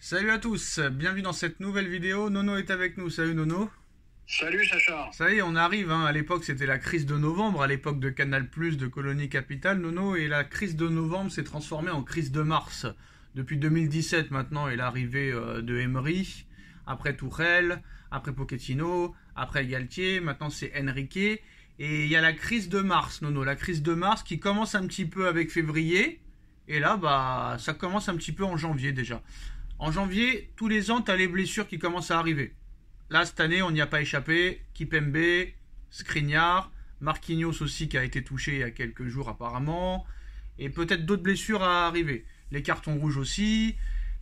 Salut à tous, bienvenue dans cette nouvelle vidéo. Nono est avec nous, salut Nono. Salut Sacha. Ça y est, on arrive, hein. À l'époque c'était la crise de novembre, à l'époque de Canal+, de Colonie Capitale, Nono, et la crise de novembre s'est transformée en crise de mars. Depuis 2017 maintenant, et l'arrivée de Emery, après Tuchel, après Pochettino, après Galtier, maintenant c'est Enrique, et il y a la crise de mars, Nono, la crise de mars qui commence un petit peu avec février, et là, ça commence un petit peu en janvier déjà. En janvier, tous les ans, tu as les blessures qui commencent à arriver. Là, cette année, on n'y a pas échappé. Kipembe, Skriniar, Marquinhos aussi qui a été touché il y a quelques jours apparemment. Et peut-être d'autres blessures à arriver. Les cartons rouges aussi,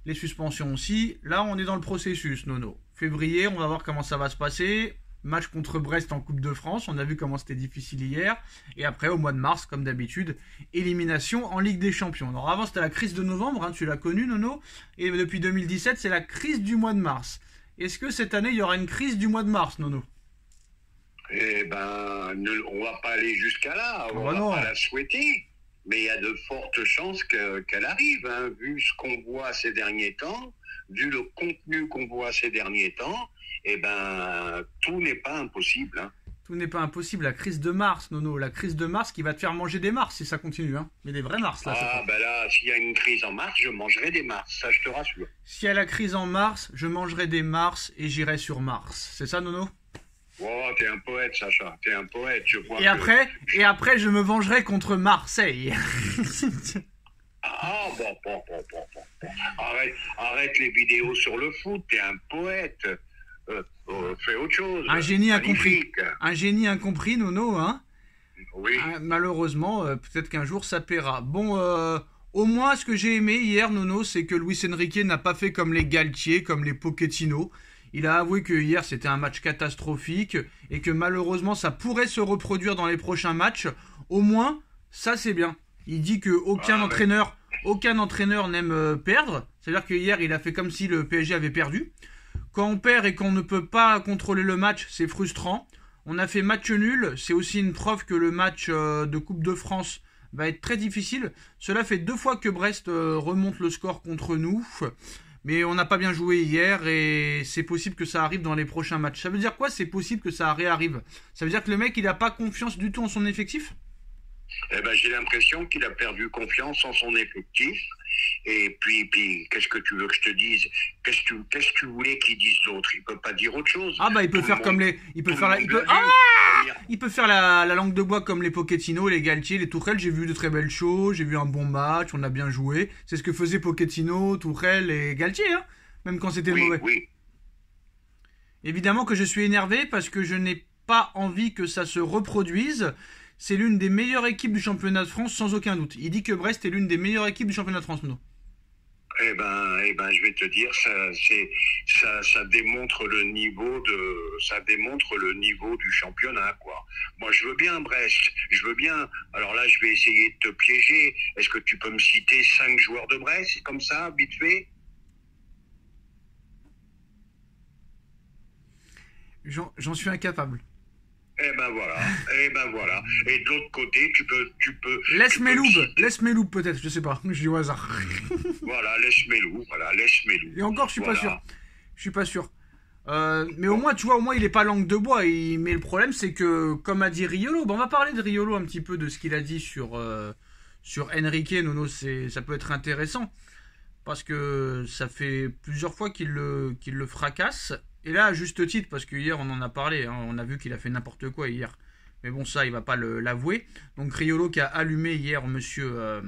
les suspensions aussi. Là, on est dans le processus, Nono. Février, on va voir comment ça va se passer. Match contre Brest en Coupe de France. On a vu comment c'était difficile hier. Et après, au mois de mars, comme d'habitude, élimination en Ligue des Champions. Alors avant, c'était la crise de novembre. Hein, tu l'as connue, Nono. Et depuis 2017, c'est la crise du mois de mars. Est-ce que cette année, il y aura une crise du mois de mars, Nono? Eh ben, on va pas aller jusqu'à là, on va pas la souhaiter, mais il y a de fortes chances qu'elle arrive, hein, vu ce qu'on voit ces derniers temps, vu le contenu qu'on voit ces derniers temps, eh ben, tout n'est pas impossible, hein. Tout n'est pas impossible, la crise de mars, Nono, la crise de mars qui va te faire manger des mars si ça continue, hein. Mais des vrais mars, là. Ah, ben là, s'il y a une crise en mars, je mangerai des mars, ça je te rassure. S'il y a la crise en mars, je mangerai des mars et j'irai sur Mars. C'est ça, Nono? Oh, t'es un poète, Sacha, t'es un poète, je crois. Et après, je me vengerai contre Marseille. Ah, bon. Arrête les vidéos sur le foot, t'es un poète. Fais autre chose. Un génie incompris. Un génie incompris, Nono, hein. Oui. Malheureusement, peut-être qu'un jour ça paiera. Bon, au moins, ce que j'ai aimé hier, Nono, c'est que Luis Enrique n'a pas fait comme les Galtier, comme les Pochettino. Il a avoué que hier c'était un match catastrophique et que malheureusement ça pourrait se reproduire dans les prochains matchs. Au moins, ça c'est bien. Il dit que aucun entraîneur n'aime perdre. C'est-à-dire que hier il a fait comme si le PSG avait perdu. Quand on perd et qu'on ne peut pas contrôler le match, c'est frustrant. On a fait match nul, c'est aussi une preuve que le match de Coupe de France va être très difficile. Cela fait 2 fois que Brest remonte le score contre nous. Mais on n'a pas bien joué hier et c'est possible que ça arrive dans les prochains matchs. Ça veut dire quoi? C'est possible que ça réarrive. Ça veut dire que le mec, il n'a pas confiance du tout en son effectif? Eh ben, j'ai l'impression qu'il a perdu confiance en son effectif. Et puis, qu'est-ce que tu veux que je te dise? Qu'est-ce que tu voulais qu'il dise d'autre? Il peut pas dire autre chose. Ah bah il peut faire comme les... Il peut faire la langue de bois comme les Pochettino, les Galtier, les Tuchel. J'ai vu de très belles choses, j'ai vu un bon match, on a bien joué. C'est ce que faisaient Pochettino, Tuchel et Galtier, hein, même quand c'était mauvais. Oui. Évidemment que je suis énervé parce que je n'ai pas envie que ça se reproduise. C'est l'une des meilleures équipes du championnat de France, sans aucun doute. Il dit que Brest est l'une des meilleures équipes du championnat de France, non? Eh ben, je vais te dire, ça démontre le niveau du championnat, quoi. Moi, je veux bien Brest, je veux bien. Alors là, je vais essayer de te piéger. Est-ce que tu peux me citer 5 joueurs de Brest, comme ça, vite fait? J'en suis incapable. Eh ben voilà. Et de l'autre côté, tu peux. Laisse Meloub peut-être, je sais pas. Je dis au hasard. Voilà, laisse Meloub. Et encore, je suis pas sûr. Mais au moins, tu vois, il est pas langue de bois. Mais le problème, c'est que, comme a dit Riolo, on va parler de Riolo un petit peu de ce qu'il a dit sur Enrique, Nono. Ça peut être intéressant parce que ça fait plusieurs fois qu'il le fracasse. Et là, à juste titre, parce que hier on en a parlé, hein, on a vu qu'il a fait n'importe quoi hier. Mais bon, ça, il va pas l'avouer. Donc Riolo qui a allumé hier monsieur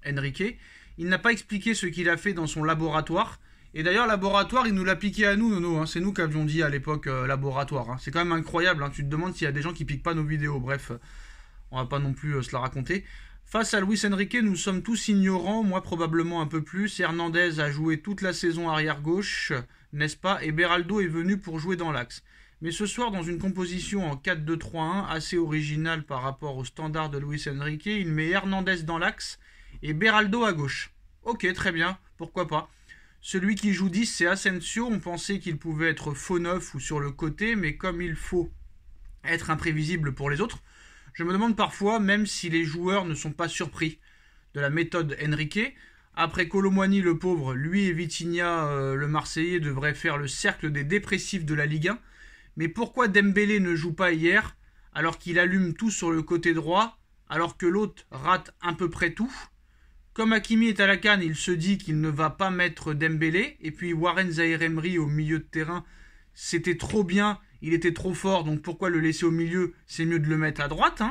Enrique, il n'a pas expliqué ce qu'il a fait dans son laboratoire. Et d'ailleurs, laboratoire, il nous l'a piqué à nous, Nono. Hein. C'est nous qui avions dit à l'époque laboratoire. Hein. C'est quand même incroyable. Hein. Tu te demandes s'il y a des gens qui piquent pas nos vidéos. Bref, on va pas non plus se la raconter. Face à Luis Enrique, nous sommes tous ignorants, moi probablement un peu plus. Hernandez a joué toute la saison arrière-gauche, n'est-ce pas? Et Beraldo est venu pour jouer dans l'axe. Mais ce soir, dans une composition en 4-2-3-1, assez originale par rapport au standard de Luis Enrique, il met Hernandez dans l'axe et Beraldo à gauche. Ok, très bien, pourquoi pas. Celui qui joue 10, c'est Asensio. On pensait qu'il pouvait être faux neuf ou sur le côté, mais comme il faut être imprévisible pour les autres, je me demande parfois, même si les joueurs ne sont pas surpris de la méthode Enrique, Après Kolo Muani, le pauvre, lui et Vitinha, le Marseillais, devraient faire le cercle des dépressifs de la Ligue 1. Mais pourquoi Dembélé ne joue pas hier, alors qu'il allume tout sur le côté droit, alors que l'autre rate à peu près tout? Comme Hakimi est à la canne, il se dit qu'il ne va pas mettre Dembélé. Et puis Warren Zaïre-Emery au milieu de terrain, c'était trop bien, il était trop fort, donc pourquoi le laisser au milieu? C'est mieux de le mettre à droite.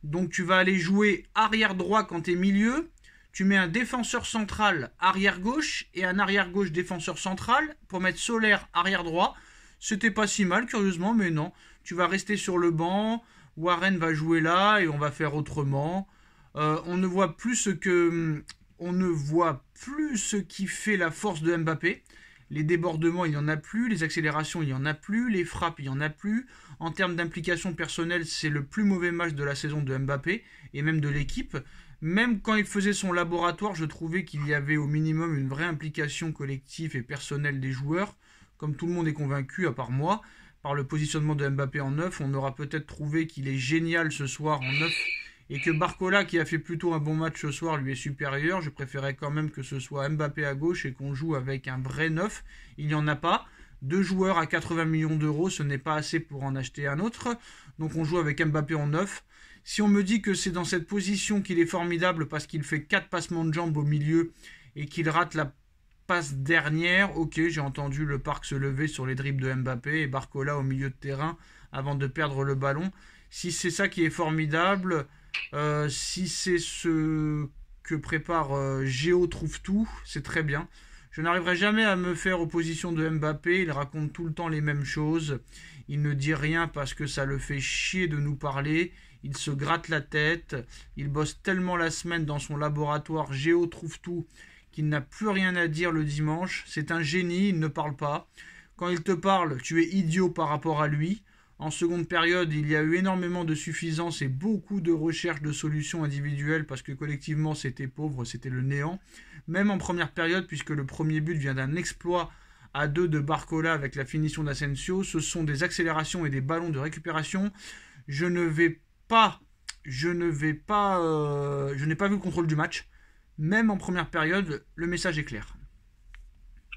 Donc tu vas aller jouer arrière droit quand tu es milieu. Tu mets un défenseur central arrière gauche et un arrière gauche défenseur central pour mettre Solaire arrière droit. C'était pas si mal, curieusement, mais non. Tu vas rester sur le banc, Warren va jouer là et on va faire autrement. On ne voit plus ce qui fait la force de Mbappé. Les débordements, il n'y en a plus. Les accélérations, il n'y en a plus. Les frappes, il n'y en a plus. En termes d'implication personnelle, c'est le plus mauvais match de la saison de Mbappé et même de l'équipe. Même quand il faisait son laboratoire, je trouvais qu'il y avait au minimum une vraie implication collective et personnelle des joueurs. Comme tout le monde est convaincu, à part moi, par le positionnement de Mbappé en neuf, on aura peut-être trouvé qu'il est génial ce soir en neuf et que Barcola, qui a fait plutôt un bon match ce soir, lui est supérieur. Je préférais quand même que ce soit Mbappé à gauche et qu'on joue avec un vrai neuf. Il n'y en a pas. 2 joueurs à 80 millions d'euros, ce n'est pas assez pour en acheter un autre. Donc on joue avec Mbappé en neuf. Si on me dit que c'est dans cette position qu'il est formidable parce qu'il fait 4 passements de jambes au milieu et qu'il rate la passe dernière, ok, j'ai entendu le parc se lever sur les dribbles de Mbappé et Barcola au milieu de terrain avant de perdre le ballon. Si c'est ça qui est formidable, si c'est ce que prépare Géo trouve tout, c'est très bien. Je n'arriverai jamais à me faire opposition de Mbappé, il raconte tout le temps les mêmes choses. Il ne dit rien parce que ça le fait chier de nous parler. Il se gratte la tête. Il bosse tellement la semaine dans son laboratoire Géo trouve tout qu'il n'a plus rien à dire le dimanche. C'est un génie, il ne parle pas. Quand il te parle, tu es idiot par rapport à lui. En seconde période, il y a eu énormément de suffisance et beaucoup de recherches de solutions individuelles parce que collectivement c'était pauvre, c'était le néant. Même en première période, puisque le premier but vient d'un exploit à 2 de Barcola avec la finition d'Asensio, ce sont des accélérations et des ballons de récupération. Je n'ai pas vu le contrôle du match. Même en première période, le message est clair.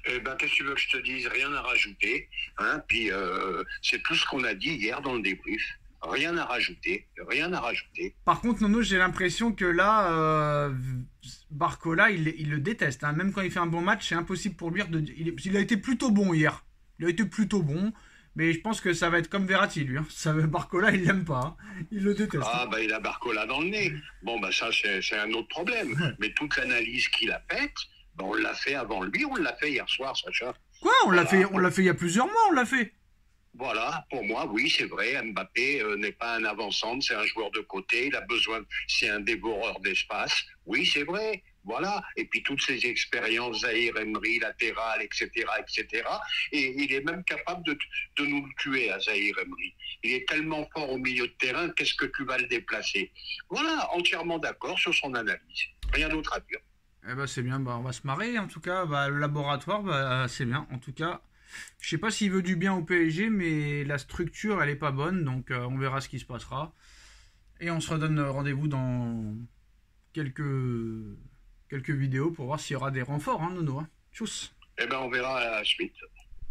Eh ben, qu'est-ce que tu veux que je te dise? Rien à rajouter. Puis c'est tout ce qu'on a dit hier dans le débrief. Rien à rajouter. Rien à rajouter. Par contre, Nono, j'ai l'impression que là, Barcola, il le déteste. Même quand il fait un bon match, c'est impossible pour lui de... Il a été plutôt bon hier. Il a été plutôt bon. Mais je pense que ça va être comme Verratti, lui. Barcola, il l'aime pas. Il le déteste. Ah, il a Barcola dans le nez. Bon, ça, c'est un autre problème. Mais toute l'analyse qu'il a faite, on l'a fait avant lui, on l'a fait hier soir, Sacha. Quoi? On l'a fait il y a plusieurs mois, on l'a fait. Voilà, pour moi, oui, c'est vrai. Mbappé n'est pas un avant-centre, c'est un joueur de côté. Il a besoin, c'est un dévoreur d'espace. Oui, c'est vrai. Voilà. Et puis toutes ces expériences, Zaïre-Emery, latéral, etc., etc. Et il est même capable de nous le tuer à Zaïre-Emery. Il est tellement fort au milieu de terrain, qu'est-ce que tu vas le déplacer? Voilà, entièrement d'accord sur son analyse. Rien d'autre à dire. Eh ben c'est bien, on va se marrer. En tout cas, le laboratoire, c'est bien. En tout cas, je sais pas s'il veut du bien au PSG, mais la structure, elle est pas bonne. Donc on verra ce qui se passera. Et on se redonne rendez-vous dans quelques vidéos pour voir s'il y aura des renforts, Nono. Tchuss. Eh ben on verra à la suite.